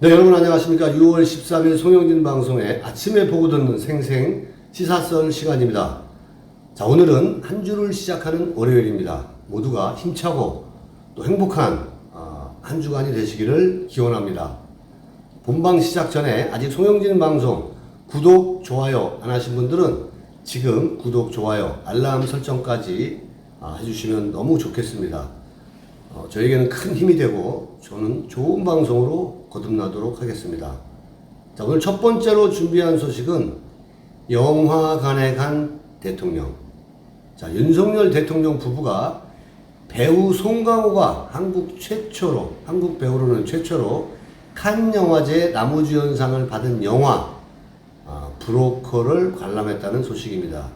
네, 여러분 안녕하십니까. 6월 13일 송영진 방송에 아침에 보고 듣는 생생 시사썰 시간입니다. 자, 오늘은 한 주를 시작하는 월요일입니다. 모두가 힘차고 또 행복한 한 주간이 되시기를 기원합니다. 본방 시작 전에 아직 송영진 방송 구독, 좋아요 안 하신 분들은 지금 구독, 좋아요, 알람 설정까지 해주시면 너무 좋겠습니다. 저에게는 큰 힘이 되고 저는 좋은 방송으로 거듭나도록 하겠습니다. 자, 오늘 첫 번째로 준비한 소식은 영화관에 간 대통령. 자, 윤석열 대통령 부부가 배우 송강호가 한국 배우로는 최초로 칸 영화제 남우주연상을 받은 영화 브로커를 관람했다는 소식입니다.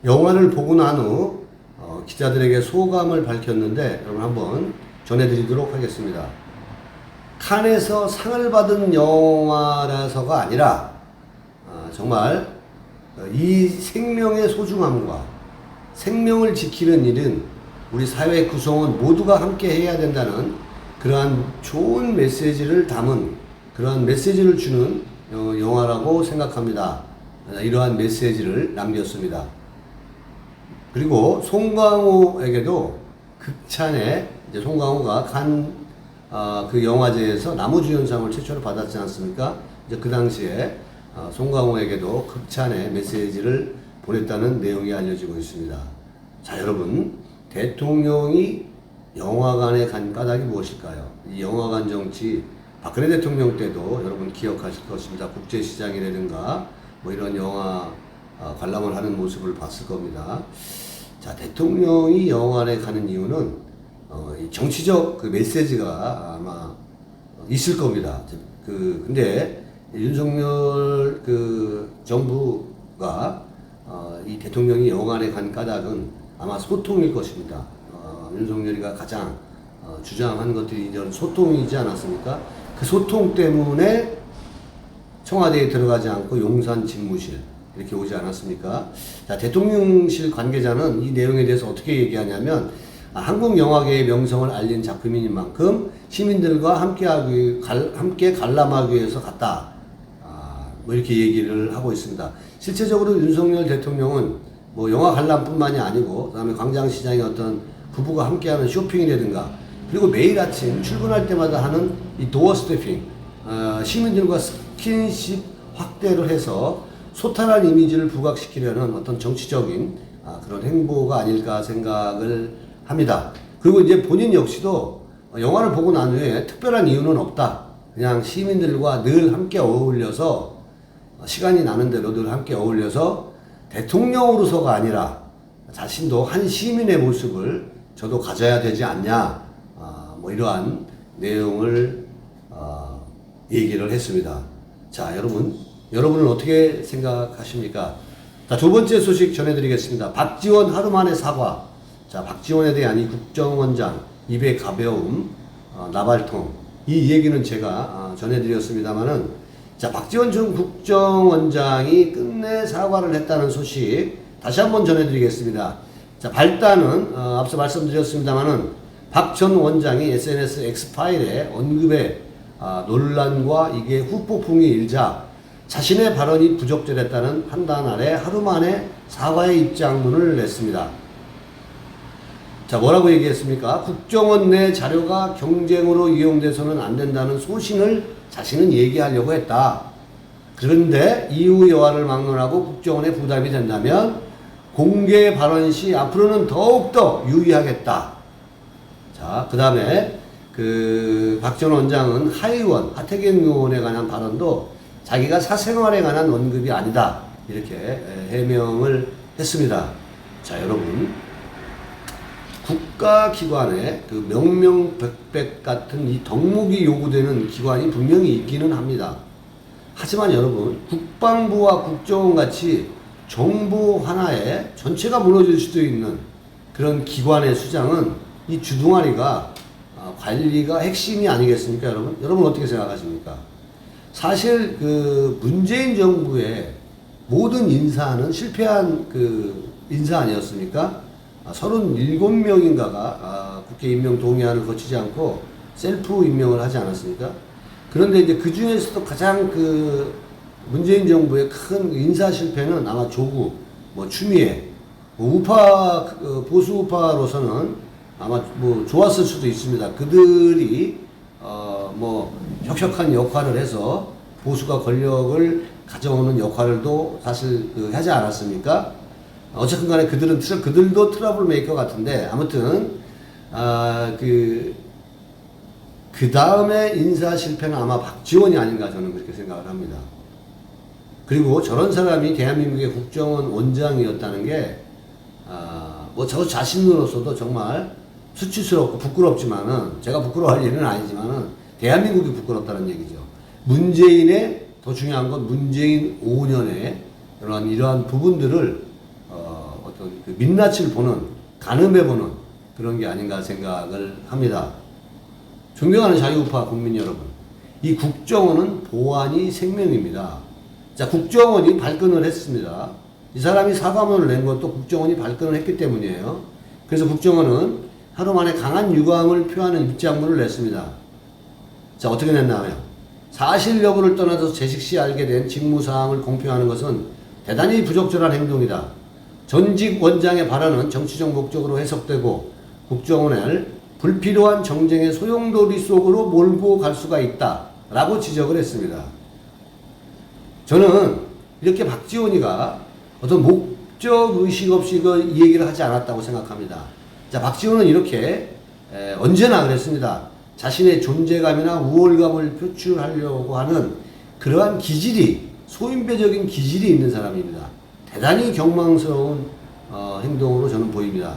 영화를 보고 난 후 기자들에게 소감을 밝혔는데 여러분 한번 전해드리도록 하겠습니다. 칸에서 상을 받은 영화라서가 아니라 정말 이 생명의 소중함과 생명을 지키는 일은 우리 사회 구성원 모두가 함께 해야 된다는 그러한 좋은 메시지를 담은 그러한 메시지를 주는 영화라고 생각합니다. 이러한 메시지를 남겼습니다. 그리고 송강호에게도 극찬에 이제 송강호가 칸 그 영화제에서 남우주연상을 최초로 받았지 않습니까? 이제 그 당시에 송강호에게도 극찬의 메시지를 보냈다는 내용이 알려지고 있습니다. 자, 여러분, 대통령이 영화관에 간 까닭이 무엇일까요? 이 영화관 정치, 박근혜 대통령 때도 여러분 기억하실 것입니다. 국제시장이라든가 뭐 이런 영화 관람을 하는 모습을 봤을 겁니다. 자, 대통령이 영화관에 가는 이유는 이 정치적 그 메시지가 아마 있을 겁니다. 근데 윤석열 그 정부가 이 대통령이 영화관에 간 까닭은 아마 소통일 것입니다. 윤석열이가 가장 주장한 것들이 이런 소통이지 않았습니까? 그 소통 때문에 청와대에 들어가지 않고 용산 집무실 이렇게 오지 않았습니까? 자, 대통령실 관계자는 이 내용에 대해서 어떻게 얘기하냐면 한국 영화계의 명성을 알린 작품인 만큼 시민들과 함께 관람하기 위해서 갔다. 뭐 이렇게 얘기를 하고 있습니다. 실제적으로 윤석열 대통령은 뭐 영화 관람뿐만이 아니고 그다음에 광장시장의 어떤 부부가 함께하는 쇼핑이라든가 그리고 매일 아침 출근할 때마다 하는 이 도어 스태핑, 시민들과 스킨십 확대를 해서 소탈한 이미지를 부각시키려는 어떤 정치적인 그런 행보가 아닐까 생각을 합니다. 그리고 이제 본인 역시도 영화를 보고 난 후에 특별한 이유는 없다. 그냥 시민들과 늘 함께 어울려서 시간이 나는 대로 늘 함께 어울려서 대통령으로서가 아니라 자신도 한 시민의 모습을 저도 가져야 되지 않냐. 뭐 이러한 내용을 얘기를 했습니다. 자, 여러분은 어떻게 생각하십니까? 자, 두 번째 소식 전해드리겠습니다. 박지원 하루 만에 사과. 자, 박지원에 대한 이 국정원장 입의 가벼움, 나발통 이 얘기는 제가 전해드렸습니다만은 자, 박지원 전 국정원장이 끝내 사과를 했다는 소식 다시 한번 전해드리겠습니다. 자, 발단은 앞서 말씀드렸습니다만은 박 전 원장이 SNS X파일에 언급해 논란과 이게 후폭풍이 일자 자신의 발언이 부적절했다는 판단 아래 하루 만에 사과의 입장문을 냈습니다. 자, 뭐라고 얘기했습니까? 국정원 내 자료가 경쟁으로 이용돼서는 안 된다는 소신을 자신은 얘기하려고 했다. 그런데 이후 여하를 막론하고 국정원에 부담이 된다면 공개 발언 시 앞으로는 더욱더 유의하겠다. 자, 그 다음에 박 전 원장은 하의원, 하태경 의원에 관한 발언도 자기가 사생활에 관한 언급이 아니다. 이렇게 해명을 했습니다. 자, 여러분. 국가기관에 그 명명백백 같은 이 덕목이 요구되는 기관이 분명히 있기는 합니다. 하지만 여러분, 국방부와 국정원 같이 정부 하나에 전체가 무너질 수도 있는 그런 기관의 수장은 이 주둥아리가 관리가 핵심이 아니겠습니까, 여러분? 여러분 어떻게 생각하십니까? 사실 그 문재인 정부의 모든 인사는 실패한 그 인사 아니었습니까? 37명인가가 국회 임명 동의안을 거치지 않고 셀프 임명을 하지 않았습니까? 그런데 이제 그 중에서도 가장 그 문재인 정부의 큰 인사 실패는 아마 조국, 뭐 추미애, 뭐 우파, 보수 우파로서는 아마 뭐 좋았을 수도 있습니다. 그들이, 뭐 혁혁한 역할을 해서 보수가 권력을 가져오는 역할도 사실 하지 않았습니까? 어쨌든 간에 그들도 트러블 메이커 같은데, 아무튼, 그 다음에 인사 실패는 아마 박지원이 아닌가 저는 그렇게 생각을 합니다. 그리고 저런 사람이 대한민국의 국정원 원장이었다는 게, 뭐 저 자신으로서도 정말 수치스럽고 부끄럽지만은, 제가 부끄러워할 일은 아니지만은, 대한민국이 부끄럽다는 얘기죠. 문재인의, 더 중요한 건 문재인 5년의 이러한 부분들을, 어떤 그 민낯을 보는, 가늠해 보는 그런 게 아닌가 생각을 합니다. 존경하는 자유우파 국민 여러분, 이 국정원은 보안이 생명입니다. 자, 국정원이 발끈을 했습니다. 이 사람이 사과문을 낸 것도 국정원이 발끈을 했기 때문이에요. 그래서 국정원은 하루 만에 강한 유감을 표하는 입장문을 냈습니다. 자, 어떻게 냈냐면, 사실 여부를 떠나서 재식 시 알게 된 직무사항을 공표하는 것은 대단히 부적절한 행동이다. 전직 원장의 발언은 정치적 목적으로 해석되고 국정원을 불필요한 정쟁의 소용돌이 속으로 몰고 갈 수가 있다 라고 지적을 했습니다. 저는 이렇게 박지원이가 어떤 목적의식 없이 이 얘기를 하지 않았다고 생각합니다. 자, 박지원은 이렇게 언제나 그랬습니다. 자신의 존재감이나 우월감을 표출하려고 하는 그러한 기질이, 소인배적인 기질이 있는 사람입니다. 대단히 경망스러운 행동으로 저는 보입니다.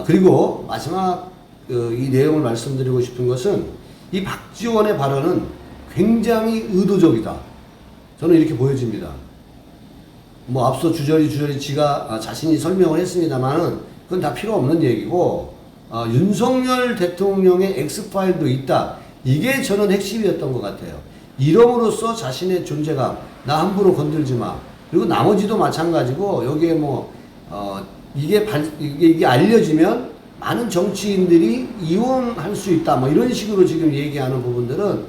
그리고 마지막 이 내용을 말씀드리고 싶은 것은, 이 박지원의 발언은 굉장히 의도적이다. 저는 이렇게 보여집니다. 뭐 앞서 주저리 지가 자신이 설명을 했습니다만은 그건 다 필요 없는 얘기고, 윤석열 대통령의 엑스파일도 있다. 이게 저는 핵심이었던 것 같아요. 이름으로써 자신의 존재감, 나 함부로 건들지 마. 그리고 나머지도 마찬가지고, 여기에 뭐 이게 알려지면 많은 정치인들이 이혼할 수 있다. 뭐 이런 식으로 지금 얘기하는 부분들은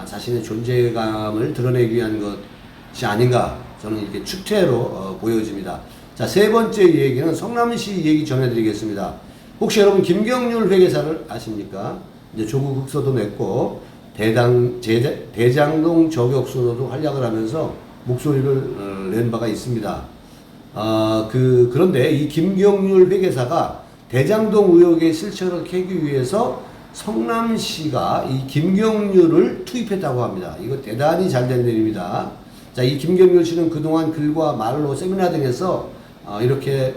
자신의 존재감을 드러내기 위한 것이 아닌가, 저는 이렇게 추태로 보여집니다. 자, 세 번째 얘기는 성남시 얘기 전해드리겠습니다. 혹시 여러분 김경률 회계사를 아십니까? 이제 조국 흑서도 냈고 대장동 저격수로도 활약을 하면서 목소리를 낸 바가 있습니다. 그런데 이 김경률 회계사가 대장동 의혹의 실체를 캐기 위해서 성남시가 이 김경률을 투입했다고 합니다. 이거 대단히 잘된 일입니다. 자, 이 김경률 씨는 그동안 글과 말로 세미나 등에서 이렇게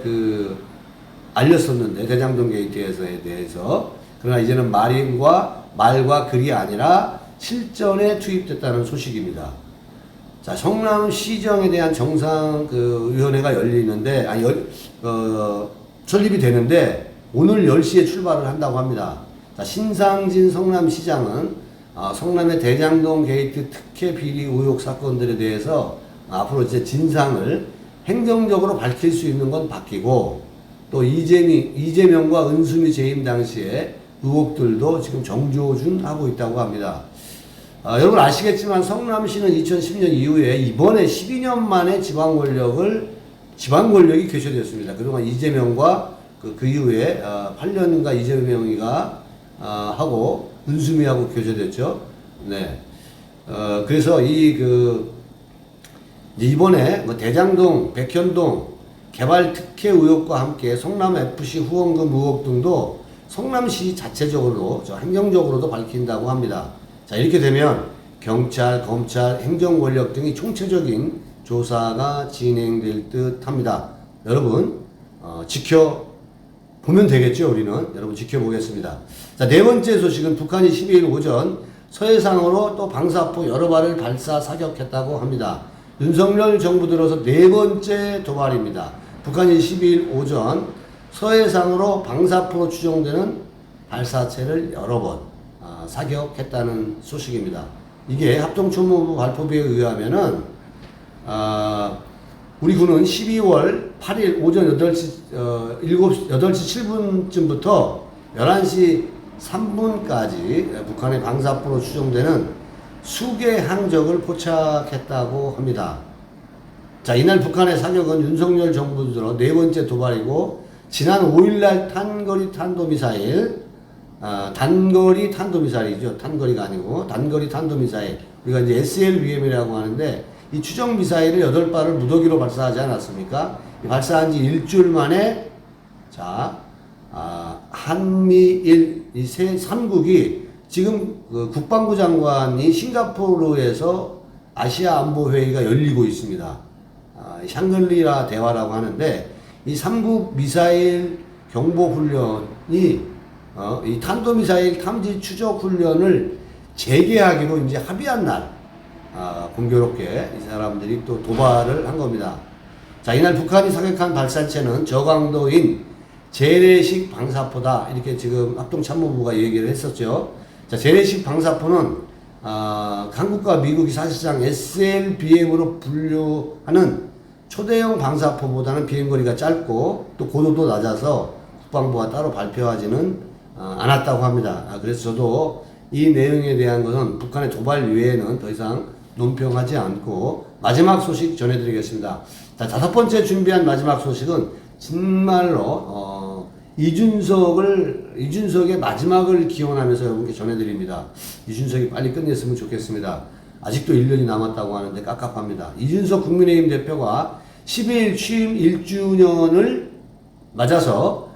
알렸었는데, 대장동 게이트에 대해서. 그러나 이제는 말과 글이 아니라 실전에 투입됐다는 소식입니다. 자, 성남시정에 대한 위원회가 열리는데, 설립이 되는데, 오늘 10시에 출발을 한다고 합니다. 자, 신상진 성남시장은 성남의 대장동 게이트 특혜 비리 의혹 사건들에 대해서 앞으로 이제 진상을 행정적으로 밝힐 수 있는 건 바뀌고, 또 이재명과 은수미 재임 당시에 의혹들도 지금 정조준하고 있다고 합니다. 여러분 아시겠지만 성남시는 2010년 이후에 이번에 12년 만에 지방 권력이 교체되었습니다. 그동안 이재명과 그 이후에 8년간 이재명이가 하고 은수미하고 교체됐죠. 네. 그래서 이번에 뭐 대장동, 백현동 개발 특혜 의혹과 함께 성남FC 후원금 의혹 등도 성남시 자체적으로 행정적으로도 밝힌다고 합니다. 자, 이렇게 되면 경찰, 검찰, 행정 권력 등이 총체적인 조사가 진행될 듯 합니다. 여러분 지켜보면 되겠죠. 우리는 여러분 지켜보겠습니다. 자, 네 번째 소식은 북한이 12일 오전 서해상으로 또 방사포 여러 발을 발사 사격했다고 합니다. 윤석열 정부 들어서 네 번째 도발입니다. 북한이 12일 오전 서해상으로 방사포로 추정되는 발사체를 여러 번 사격했다는 소식입니다. 이게 합동참모부 발표에 의하면은 우리 군은 12월 8일 오전 8시 7분쯤부터 11시 3분까지 북한의 방사포로 추정되는 수개 항적을 포착했다고 합니다. 자, 이날 북한의 사격은 윤석열 정부 들어 네 번째 도발이고, 지난 5일날 단거리 탄도미사일, 단거리 탄도미사일이죠. 단거리가 아니고 단거리 탄도미사일, 우리가 이제 SLBM이라고 하는데, 이 추정 미사일을 8발을 무더기로 발사하지 않았습니까? 발사한 지 일주일 만에, 자, 한미일 이 세 3국이 지금 그 국방부 장관이 싱가포르에서 아시아 안보 회의가 열리고 있습니다. 샹글리라 대화라고 하는데, 이 3국 미사일 경보 훈련이 이 탄도미사일 탐지 추적 훈련을 재개하기로 이제 합의한 날, 공교롭게 이 사람들이 또 도발을 한 겁니다. 자, 이날 북한이 사격한 발사체는 저강도인 재래식 방사포다, 이렇게 지금 합동참모부가 얘기를 했었죠. 자, 재래식 방사포는 한국과 미국이 사실상 SLBM으로 분류하는 초대형 방사포보다는 비행거리가 짧고 또 고도도 낮아서 국방부가 따로 발표하지는 않았다고 합니다. 그래서 저도 이 내용에 대한 것은 북한의 도발 외에는 더 이상 논평하지 않고 마지막 소식 전해드리겠습니다. 자, 5번째 준비한 마지막 소식은 정말로 이준석의 마지막을 기원하면서 여러분께 전해드립니다. 이준석이 빨리 끝냈으면 좋겠습니다. 아직도 1년이 남았다고 하는데 깝깝합니다. 이준석 국민의힘 대표가 12일 취임 1주년을 맞아서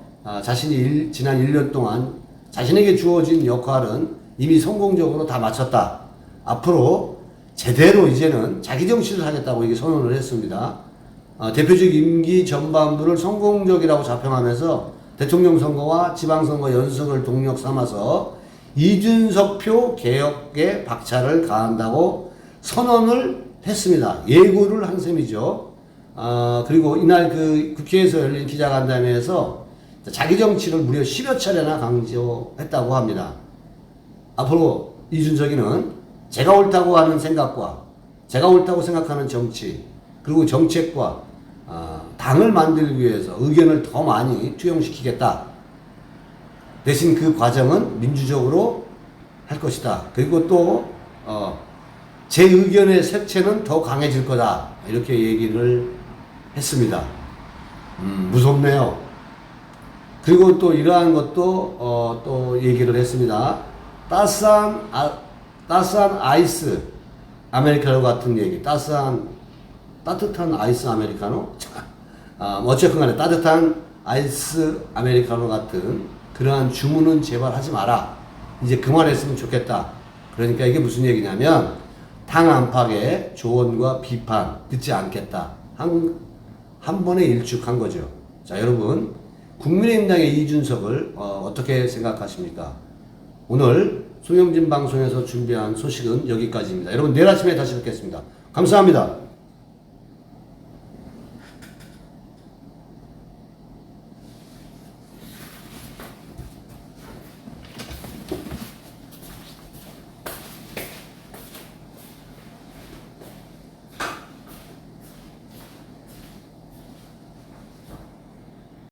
자신이 지난 1년 동안 자신에게 주어진 역할은 이미 성공적으로 다 마쳤다. 앞으로 제대로 이제는 자기 정치를 하겠다고 이게 선언을 했습니다. 대표직 임기 전반부를 성공적이라고 자평하면서 대통령 선거와 지방선거 연석을 동력 삼아서 이준석표 개혁에 박차를 가한다고 선언을 했습니다. 예고를 한 셈이죠. 그리고 이날 그 국회에서 열린 기자간담회에서 자기 정치를 무려 10여 차례나 강조했다고 합니다. 앞으로 이준석이는 제가 옳다고 하는 생각과 제가 옳다고 생각하는 정치, 그리고 정책과 당을 만들기 위해서 의견을 더 많이 투영시키겠다. 대신 그 과정은 민주적으로 할 것이다. 그리고 또 제 의견의 색채는 더 강해질 거다. 이렇게 얘기를 했습니다. 무섭네요. 그리고 또 이러한 것도 또 얘기를 했습니다. 따스한 아이스 아메리카노 같은 얘기. 따뜻한 아이스 아메리카노? 어쨌든 간에 따뜻한 아이스 아메리카노 같은 그러한 주문은 제발 하지 마라. 이제 그만했으면 좋겠다. 그러니까 이게 무슨 얘기냐면, 당 안팎의 조언과 비판 듣지 않겠다. 한 번에 일축한 거죠. 자, 여러분, 국민의힘당의 이준석을 어떻게 생각하십니까? 오늘 송영진 방송에서 준비한 소식은 여기까지입니다. 여러분, 내일 아침에 다시 뵙겠습니다. 감사합니다.